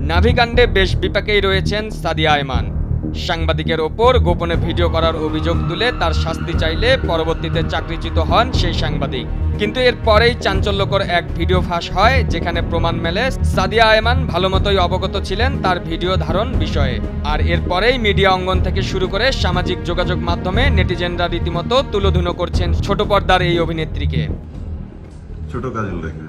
নাভিকাণ্ডে বেশ বিপাকেই রয়েছেন সাদিয়া আয়মান। সাংবাদিকের ওপর গোপনে ভিডিও করার অভিযোগ তুলে তার শাস্তি চাইলে পরবর্তীতে চাকরিচ্যুত হন সেই সাংবাদিক। কিন্তু এর পরেই চাঞ্চল্যকর এক ভিডিও ফাঁস হয়, যেখানে প্রমাণ মেলে সাদিয়া আয়মান ভালোমতোই অবগত ছিলেন তার ভিডিও ধারণ বিষয়ে। আর এরপরেই মিডিয়া অঙ্গন থেকে শুরু করে সামাজিক যোগাযোগ মাধ্যমে নেটিজেনরা রীতিমতো তুলোধুনো করছেন ছোট পর্দার এই অভিনেত্রীকে। ছোট কাজল রেখে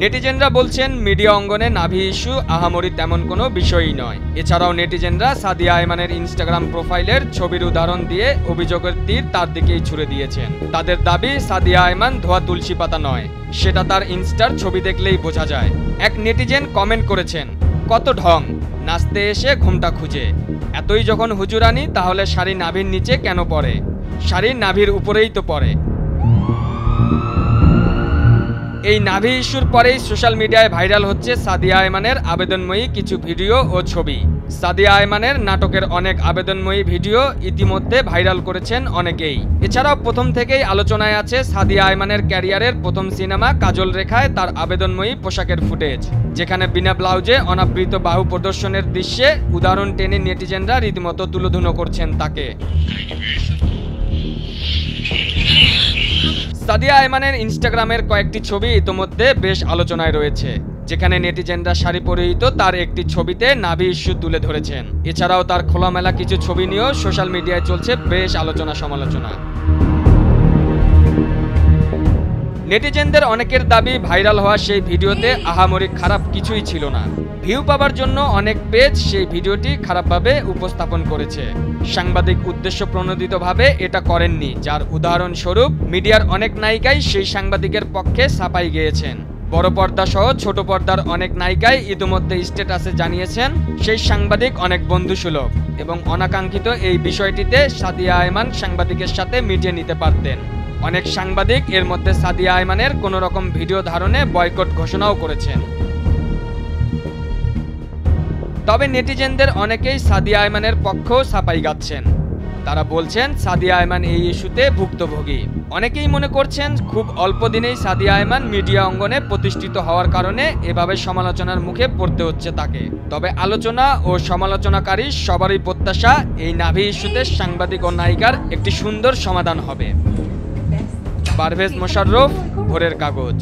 নেটিজেনরা বলছেন মিডিয়া অঙ্গনে নাভি ইস্যু আহামরি তেমন কোনো বিষয়ই নয়। এছাড়াও নেটিজেনরা সাদিয়া আয়মানের ইনস্টাগ্রাম প্রোফাইলের ছবির উদাহরণ দিয়ে অভিযোগের তীর তার দিকেই ছুড়ে দিয়েছেন। তাদের দাবি সাদিয়া আয়মান ধোয়া তুলসী পাতা নয়, সেটা তার ইনস্টার ছবি দেখলেই বোঝা যায়। এক নেটিজেন কমেন্ট করেছেন, কত ঢং, নাচতে এসে ঘুমটা খুঁজে, এতই যখন হুজুরানি তাহলে শাড়ি নাভির নিচে কেন পরে, শাড়ি নাভির উপরেই তো পরে। এই নাভি ইস্যুর পরেই সোশ্যাল মিডিয়ায় ভাইরাল হচ্ছে সাদিয়া আয়মানের আবেদনময়ী কিছু ভিডিও ও ছবি। সাদিয়া আয়মানের নাটকের অনেক আবেদনময়ী ভিডিও ইতিমধ্যে ভাইরাল করেছেন অনেকেই। এছাড়াও প্রথম থেকেই আলোচনায় আছে সাদিয়া আয়মানের ক্যারিয়ারের প্রথম সিনেমা কাজল রেখায় তার আবেদনময়ী পোশাকের ফুটেজ, যেখানে বিনা ব্লাউজে অনাবৃত বাহু প্রদর্শনের দৃশ্যে উদাহরণ টেনে নেটিজেনরা রীতিমতো তুলোধুনো করছেন তাকে। সাদিয়া আয়মানের ইনস্টাগ্রামের কয়েকটি ছবি ইতোমধ্যে বেশ আলোচনায় রয়েছে, যেখানে নেটিজেনরা শাড়ি পরিহিত তার একটি ছবিতে নাভি ইস্যু তুলে ধরেছেন। এছাড়াও তার খোলামেলা কিছু ছবি নিয়েও সোশ্যাল মিডিয়ায় চলছে বেশ আলোচনা সমালোচনা। নেটিজেনদের অনেকের দাবি ভাইরাল হওয়া সেই ভিডিওতে আহামরি খারাপ কিছুই ছিল না। ভিউ পাবার জন্য অনেক পেজ সেই ভিডিওটি খারাপভাবে উপস্থাপন করেছে। সাংবাদিক উদ্দেশ্য প্রণোদিতভাবে এটা করেননি, যার উদাহরণস্বরূপ মিডিয়ার অনেক নায়িকাই সেই সাংবাদিকের পক্ষে সাফাই গেয়েছেন। বড় পর্দা সহ ছোট পর্দার অনেক নায়িকাই ইতিমধ্যে স্ট্যাটাসে জানিয়েছেন সেই সাংবাদিক অনেক বন্ধুসুলভ এবং অনাকাঙ্ক্ষিত এই বিষয়টিতে সাদিয়া আয়মান সাংবাদিকের সাথে মিটিয়ে নিতে পারতেন। অনেক সাংবাদিক এর মধ্যে সাদিয়া আয়মানের কোনো রকম ভিডিও ধারণে বয়কট ঘোষণাও করেছেন। তবে নেটিজেনদের অনেকেই সাদিয়া আয়মানের পক্ষেও সাফাই গাচ্ছেন। তারা বলছেন সাদিয়া আয়মান এই ইস্যুতে ভুক্তভোগী। অনেকেই মনে করছেন খুব অল্প দিনেই সাদিয়া আয়মান মিডিয়া অঙ্গনে প্রতিষ্ঠিত হওয়ার কারণে এভাবে সমালোচনার মুখে পড়তে হচ্ছে তাকে। তবে আলোচনা ও সমালোচনাকারী সবারই প্রত্যাশা এই নাভি ইস্যুতে সাংবাদিক ও নায়িকার একটি সুন্দর সমাধান হবে। পারভেজ মোশাররফ, ভোরের কাগজ।